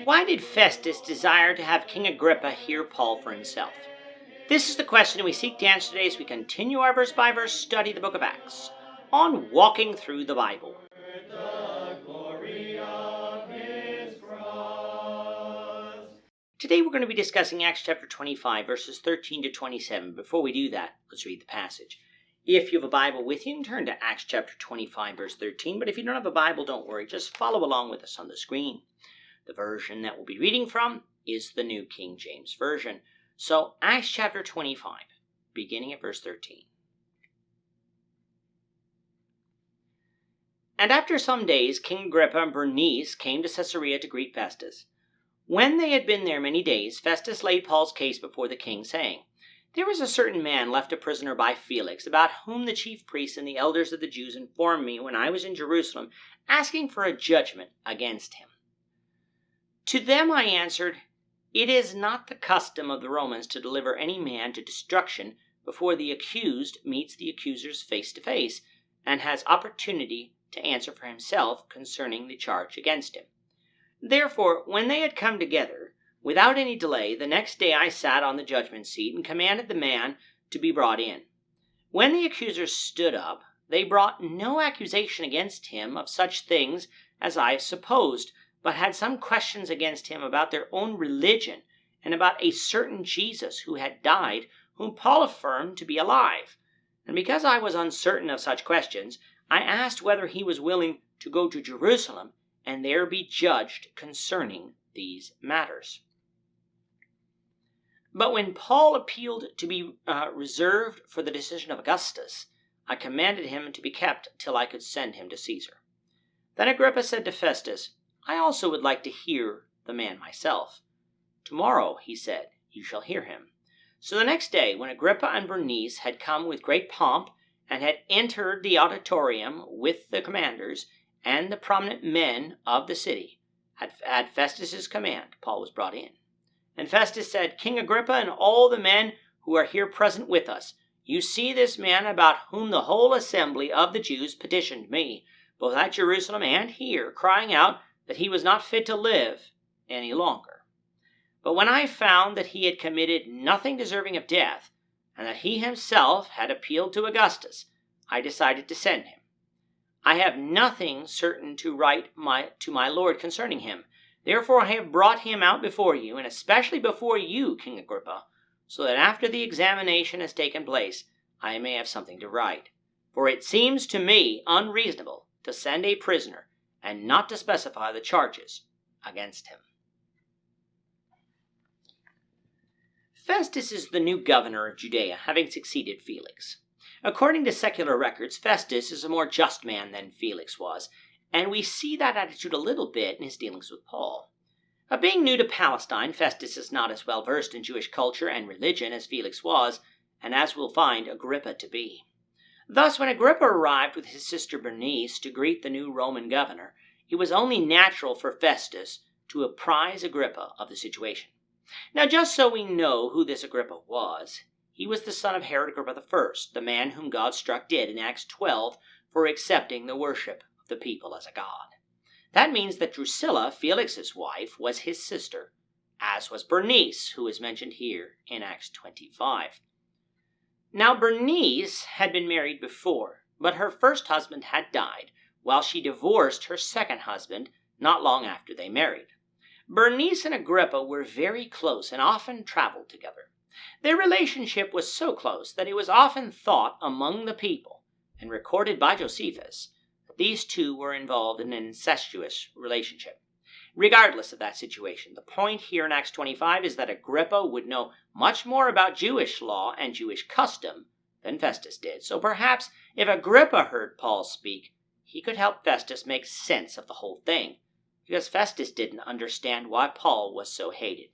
Why did Festus desire to have King Agrippa hear Paul for himself? This is the question we seek to answer today as we continue our verse-by-verse study of the book of Acts on Walking Through the Bible. Today we're going to be discussing Acts chapter 25, verses 13 to 27. Before we do that, let's read the passage. If you have a Bible with you, turn to Acts chapter 25, verse 13. But if you don't have a Bible, don't worry. Just follow along with us on the screen. The version that we'll be reading from is the New King James Version. So, Acts chapter 25, beginning at verse 13. And after some days, King Agrippa and Bernice came to Caesarea to greet Festus. When they had been there many days, Festus laid Paul's case before the king, saying, There was a certain man left a prisoner by Felix, about whom the chief priests and the elders of the Jews informed me when I was in Jerusalem, asking for a judgment against him. To them I answered, It is not the custom of the Romans to deliver any man to destruction before the accused meets the accusers face to face, and has opportunity to answer for himself concerning the charge against him. Therefore, when they had come together, without any delay, the next day I sat on the judgment seat and commanded the man to be brought in. When the accusers stood up, they brought no accusation against him of such things as I supposed, but had some questions against him about their own religion and about a certain Jesus who had died, whom Paul affirmed to be alive. And because I was uncertain of such questions, I asked whether he was willing to go to Jerusalem and there be judged concerning these matters. But when Paul appealed to be reserved for the decision of Augustus, I commanded him to be kept till I could send him to Caesar. Then Agrippa said to Festus, I also would like to hear the man myself. Tomorrow, he said, you shall hear him. So the next day, when Agrippa and Bernice had come with great pomp and had entered the auditorium with the commanders and the prominent men of the city, at Festus's command, Paul was brought in. And Festus said, King Agrippa and all the men who are here present with us, you see this man about whom the whole assembly of the Jews petitioned me, both at Jerusalem and here, crying out that he was not fit to live any longer. But when I found that he had committed nothing deserving of death, and that he himself had appealed to Augustus, I decided to send him. I have nothing certain to write to my Lord concerning him. Therefore I have brought him out before you, and especially before you, King Agrippa, so that after the examination has taken place, I may have something to write. For it seems to me unreasonable to send a prisoner and not to specify the charges against him. Festus is the new governor of Judea, having succeeded Felix. According to secular records, Festus is a more just man than Felix was, and we see that attitude a little bit in his dealings with Paul. Being new to Palestine, Festus is not as well versed in Jewish culture and religion as Felix was, and as we'll find Agrippa to be. Thus, when Agrippa arrived with his sister Bernice to greet the new Roman governor, it was only natural for Festus to apprise Agrippa of the situation. Now, just so we know who this Agrippa was, he was the son of Herod Agrippa I, the man whom God struck dead in Acts 12 for accepting the worship of the people as a god. That means that Drusilla, Felix's wife, was his sister, as was Bernice, who is mentioned here in Acts 25. Now, Bernice had been married before, but her first husband had died, while she divorced her second husband not long after they married. Bernice and Agrippa were very close and often traveled together. Their relationship was so close that it was often thought among the people, and recorded by Josephus, that these two were involved in an incestuous relationship. Regardless of that situation, the point here in Acts 25 is that Agrippa would know much more about Jewish law and Jewish custom than Festus did. So perhaps if Agrippa heard Paul speak, he could help Festus make sense of the whole thing, because Festus didn't understand why Paul was so hated.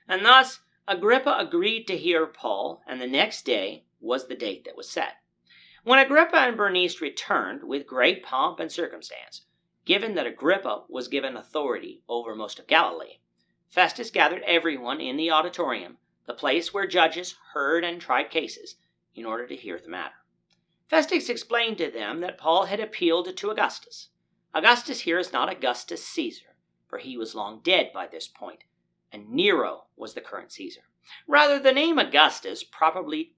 And thus, Agrippa agreed to hear Paul, and the next day was the date that was set. When Agrippa and Bernice returned with great pomp and circumstance, given that Agrippa was given authority over most of Galilee, Festus gathered everyone in the auditorium, the place where judges heard and tried cases, in order to hear the matter. Festus explained to them that Paul had appealed to Augustus. Augustus here is not Augustus Caesar, for he was long dead by this point, and Nero was the current Caesar. Rather, the name Augustus properly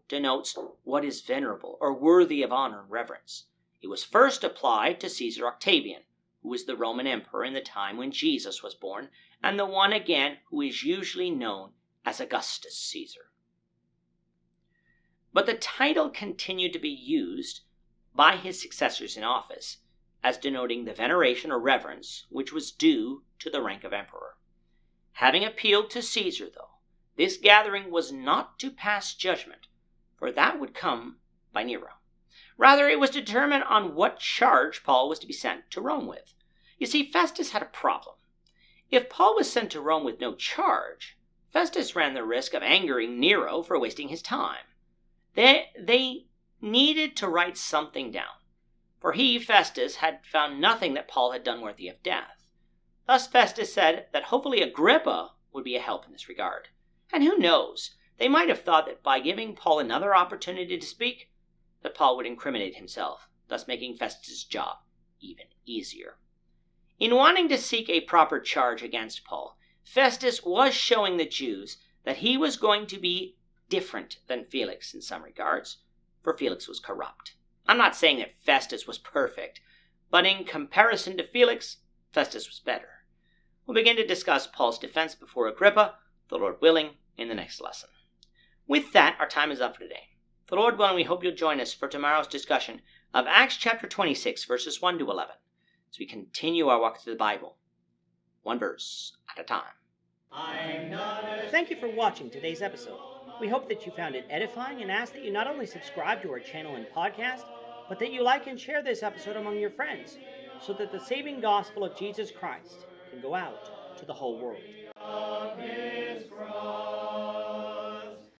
denotes what is venerable or worthy of honor and reverence. It was first applied to Caesar Octavian, who was the Roman emperor in the time when Jesus was born, and the one again who is usually known as Augustus Caesar. But the title continued to be used by his successors in office as denoting the veneration or reverence which was due to the rank of emperor. Having appealed to Caesar, though, this gathering was not to pass judgment, for that would come by Nero. Rather, it was determined on what charge Paul was to be sent to Rome with. You see, Festus had a problem. If Paul was sent to Rome with no charge, Festus ran the risk of angering Nero for wasting his time. They needed to write something down, for he, Festus, had found nothing that Paul had done worthy of death. Thus Festus said that hopefully Agrippa would be a help in this regard. And who knows, they might have thought that by giving Paul another opportunity to speak, that Paul would incriminate himself, thus making Festus' job even easier. In wanting to seek a proper charge against Paul, Festus was showing the Jews that he was going to be different than Felix in some regards, for Felix was corrupt. I'm not saying that Festus was perfect, but in comparison to Felix, Festus was better. We'll begin to discuss Paul's defense before Agrippa, the Lord willing, in the next lesson. With that, our time is up for today. The Lord willing, we hope you'll join us for tomorrow's discussion of Acts chapter 26, verses 1 to 11, as we continue our walk through the Bible, one verse at a time. Thank you for watching today's episode. We hope that you found it edifying and ask that you not only subscribe to our channel and podcast, but that you like and share this episode among your friends, so that the saving gospel of Jesus Christ can go out to the whole world.